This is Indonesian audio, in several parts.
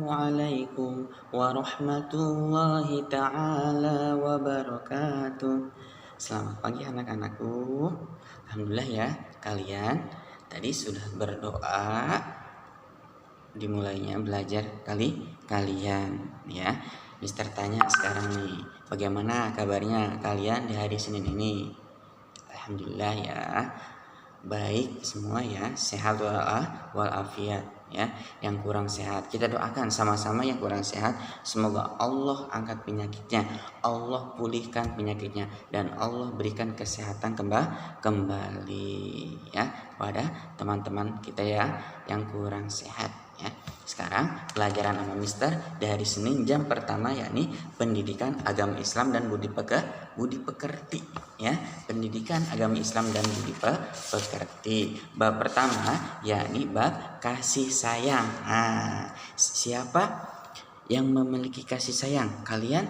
Assalamualaikum warahmatullahi ta'ala wabarakatuh. Selamat pagi anak-anakku. Alhamdulillah ya, kalian tadi sudah berdoa dimulainya belajar kalian ya. Mister tanya sekarang nih, bagaimana kabarnya kalian di hari Senin ini? Alhamdulillah ya, baik semua ya, sehat walafiat ya. Yang kurang sehat kita doakan sama-sama, yang kurang sehat semoga Allah angkat penyakitnya, Allah pulihkan penyakitnya, dan Allah berikan kesehatan kembali ya pada teman-teman kita ya yang kurang sehat ya. Sekarang pelajaran sama Mister dari Senin jam pertama, yakni pendidikan agama Islam dan budi pekerti ya. Pendidikan agama Islam dan budi pekerti. Bab pertama yakni bab kasih sayang. Nah, siapa yang memiliki kasih sayang? Kalian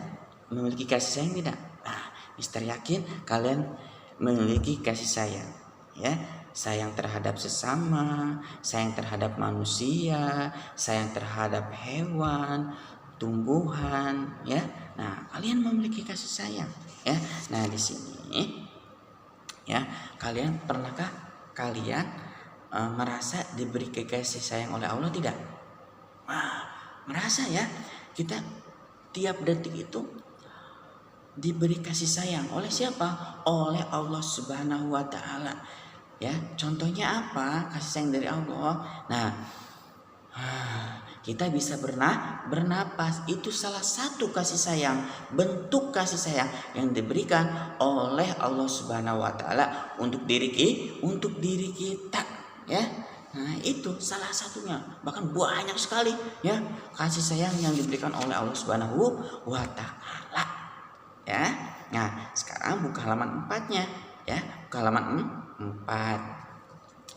memiliki kasih sayang tidak? Nah, Mister yakin kalian memiliki kasih sayang ya. Sayang terhadap sesama, sayang terhadap manusia, sayang terhadap hewan, tumbuhan ya. Nah, kalian memiliki kasih sayang ya. Nah, di sini ya, kalian pernahkah kalian merasa diberi kasih sayang oleh Allah tidak? Merasa ya, kita tiap detik itu diberi kasih sayang oleh siapa? Oleh Allah Subhanahu wa taala. Ya, contohnya apa? Kasih sayang dari Allah. Nah, kita bisa bernapas, itu salah satu kasih sayang, bentuk kasih sayang yang diberikan oleh Allah Subhanahu wa taala untuk diri kita ya. Nah, itu salah satunya. Bahkan banyak sekali ya kasih sayang yang diberikan oleh Allah Subhanahu wa taala ya. Nah, sekarang buka halaman 4-nya ya. Buka halaman 4.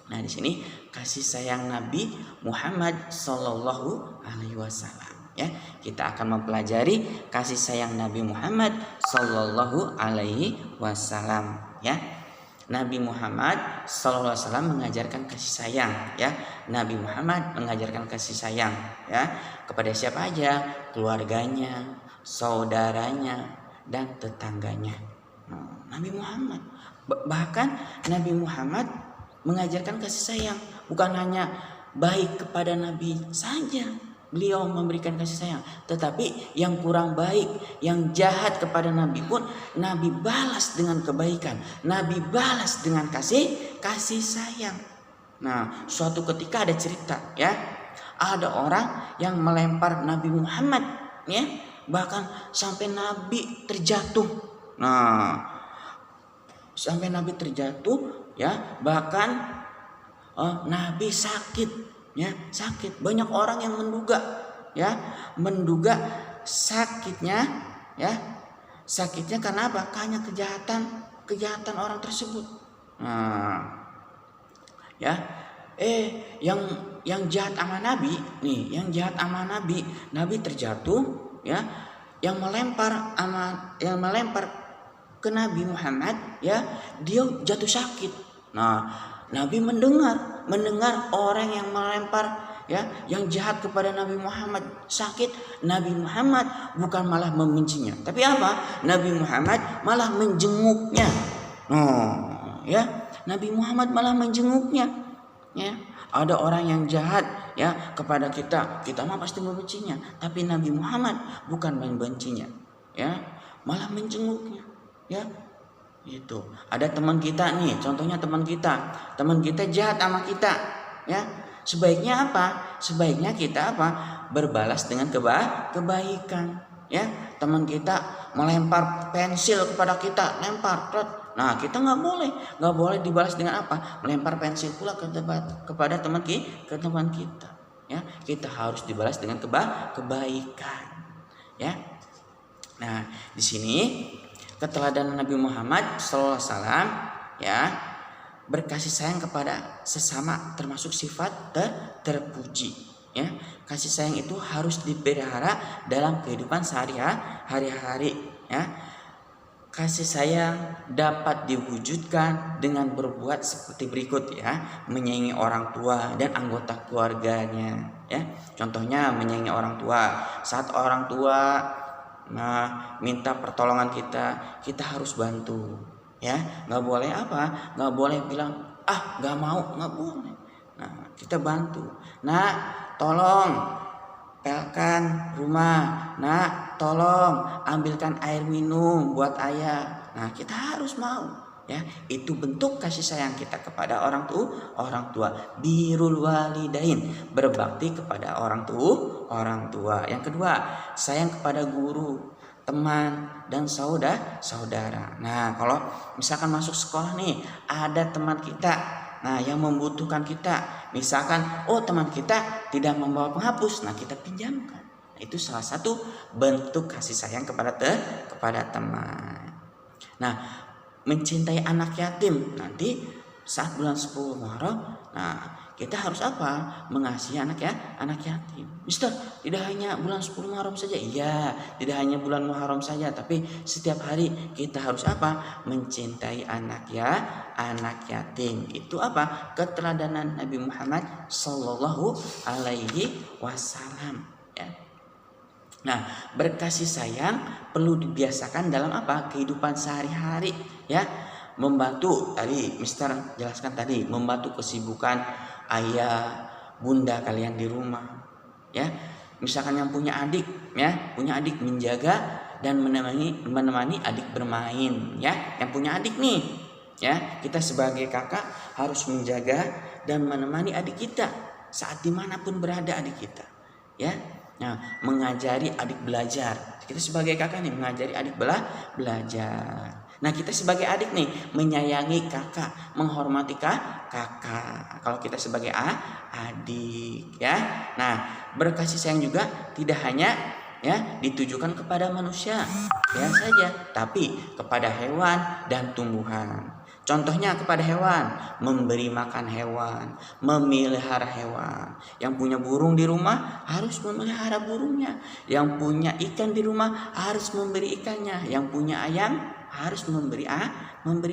Nah, di sini kasih sayang Nabi Muhammad Sallallahu Alaihi Wasallam ya. Kita akan mempelajari kasih sayang Nabi Muhammad Sallallahu Alaihi Wasallam ya. Nabi Muhammad Sallallahu Alaihi Wasallam mengajarkan kasih sayang ya. Nabi Muhammad mengajarkan kasih sayang ya kepada siapa aja? Keluarganya, saudaranya, dan tetangganya. Nabi Muhammad, bahkan Nabi Muhammad mengajarkan kasih sayang, bukan hanya baik kepada Nabi saja beliau memberikan kasih sayang, tetapi yang kurang baik, yang jahat kepada Nabi pun Nabi balas dengan kebaikan, Nabi balas dengan kasih sayang. Nah, suatu ketika ada cerita ya, ada orang yang melempar Nabi Muhammad ya, bahkan sampai Nabi terjatuh. Nah, sampai Nabi terjatuh ya, bahkan Nabi sakit ya, sakit. Banyak orang yang menduga sakitnya ya, sakitnya karena apa? Karena kejahatan orang tersebut. Nah, ya, yang jahat sama Nabi nih, yang jahat sama Nabi terjatuh ya, yang melempar ke Nabi Muhammad ya, dia jatuh sakit. Nah, Nabi mendengar orang yang melempar ya, yang jahat kepada Nabi Muhammad sakit. Nabi Muhammad bukan malah membencinya, tapi apa? Nabi Muhammad malah menjenguknya. Ya, Nabi Muhammad malah menjenguknya ya. Ada orang yang jahat ya kepada kita mah pasti membencinya, tapi Nabi Muhammad bukan membencinya ya, malah menjenguknya ya. Itu ada teman kita nih, contohnya teman kita jahat sama kita ya. Sebaiknya apa? Sebaiknya kita berbalas dengan kebaikan ya. Teman kita melempar pensil kepada kita, lempar. Nah, kita nggak boleh dibalas dengan apa? Melempar pensil pula kepada teman kita ya. Kita harus dibalas dengan kebaikan ya. Nah, di sini keteladanan Nabi Muhammad SAW ya, berkasih sayang kepada sesama termasuk sifat terpuji ya. Kasih sayang itu harus dipelihara dalam kehidupan sehari-hari ya. Kasih sayang dapat diwujudkan dengan berbuat seperti berikut ya: menyayangi orang tua dan anggota keluarganya, ya. Contohnya menyayangi orang tua. Saat orang tua minta pertolongan kita harus bantu, ya. Nggak boleh apa? Nggak boleh bilang nggak mau, nggak boleh. Nah, kita bantu. Nak, tolong pelkan rumah. Nak, tolong ambilkan air minum buat ayah. Nah, kita harus mau, ya. Itu bentuk kasih sayang kita kepada orang tua. Birrul walidain, berbakti kepada orang tua. Yang kedua, sayang kepada guru, teman, dan saudara. Nah, kalau misalkan masuk sekolah nih, ada teman kita yang membutuhkan kita. Misalkan teman kita tidak membawa penghapus, kita pinjamkan. Itu salah satu bentuk kasih sayang kepada teman. Nah, mencintai anak yatim, nanti saat bulan 10 Muharram, kita harus apa? Mengasihi anak yatim. Mister, tidak hanya bulan 10 Muharram saja. Iya, tidak hanya bulan Muharram saja, tapi setiap hari kita harus apa? Mencintai anak yatim. Itu apa? Keteladanan Nabi Muhammad sallallahu alaihi wasallam, ya. Nah, berkasih sayang perlu dibiasakan dalam apa? Kehidupan sehari-hari, ya. Membantu, tadi Mister jelaskan tadi, membantu kesibukan ayah, bunda kalian di rumah, ya. Misalkan yang punya adik, menjaga dan menemani adik bermain, ya. Yang punya adik nih, ya, kita sebagai kakak harus menjaga dan menemani adik kita saat dimanapun berada adik kita, ya. Nah, mengajari adik belajar. Kita sebagai kakak nih mengajari adik belajar. Nah, kita sebagai adik nih menyayangi kakak, menghormati kakak. Kalau kita sebagai adik, ya. Nah, berkasih sayang juga tidak hanya ditujukan kepada manusia saja, tapi kepada hewan dan tumbuhan. Contohnya kepada hewan, memberi makan hewan, memelihara hewan. Yang punya burung di rumah harus memelihara burungnya. Yang punya ikan di rumah harus memberi ikannya. Yang punya ayam harus memberi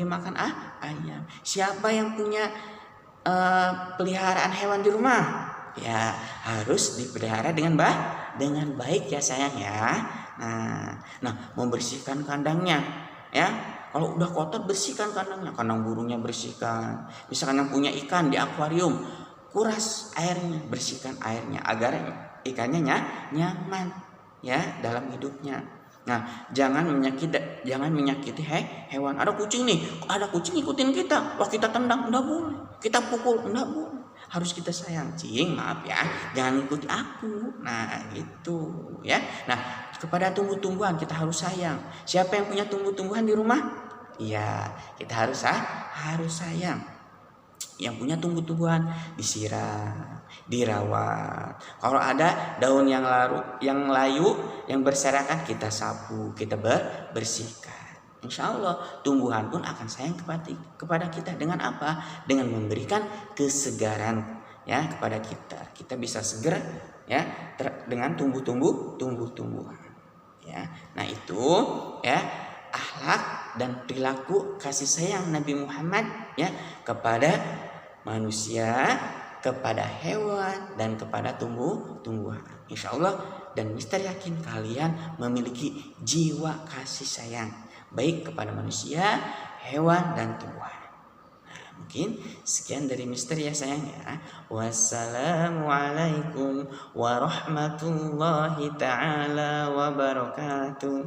makan ayam. Siapa yang punya peliharaan hewan di rumah? Ya, harus dipelihara dengan baik ya sayang ya. Nah, membersihkan kandangnya, ya. Kalau udah kotor, bersihkan kandangnya, kandang burungnya bersihkan. Misalkan yang punya ikan di akuarium, kuras airnya, bersihkan airnya agar ikannya nyaman, ya, dalam hidupnya. Nah, jangan menyakiti hewan. Ada kucing nih, ada kucing ikutin kita, wah kita tendang, enggak boleh. Kita pukul, enggak boleh. Harus kita sayang, cing, maaf ya, jangan ikuti aku. Nah, gitu, ya. Nah, kepada tumbuh-tumbuhan kita harus sayang. Siapa yang punya tumbuh-tumbuhan di rumah? Iya, kita harus sayang. Yang punya tumbuh-tumbuhan disiram, dirawat. Kalau ada daun yang layu, yang berserakan, kita sapu, kita bersihkan. Insya Allah tumbuhan pun akan sayang kepada kita dengan apa? Dengan memberikan kesegaran, ya, kepada kita. Kita bisa seger, ya, dengan tumbuh-tumbuhan. Ya, nah itu, ya, akhlak dan perilaku kasih sayang Nabi Muhammad, ya, kepada manusia, kepada hewan, dan kepada tumbuhan. Insya Allah dan Mister yakin kalian memiliki jiwa kasih sayang baik kepada manusia, hewan, dan tumbuhan. Mungkin sekian dari Mister ya sayang ya. Wassalamualaikum warahmatullahi ta'ala wabarakatuh.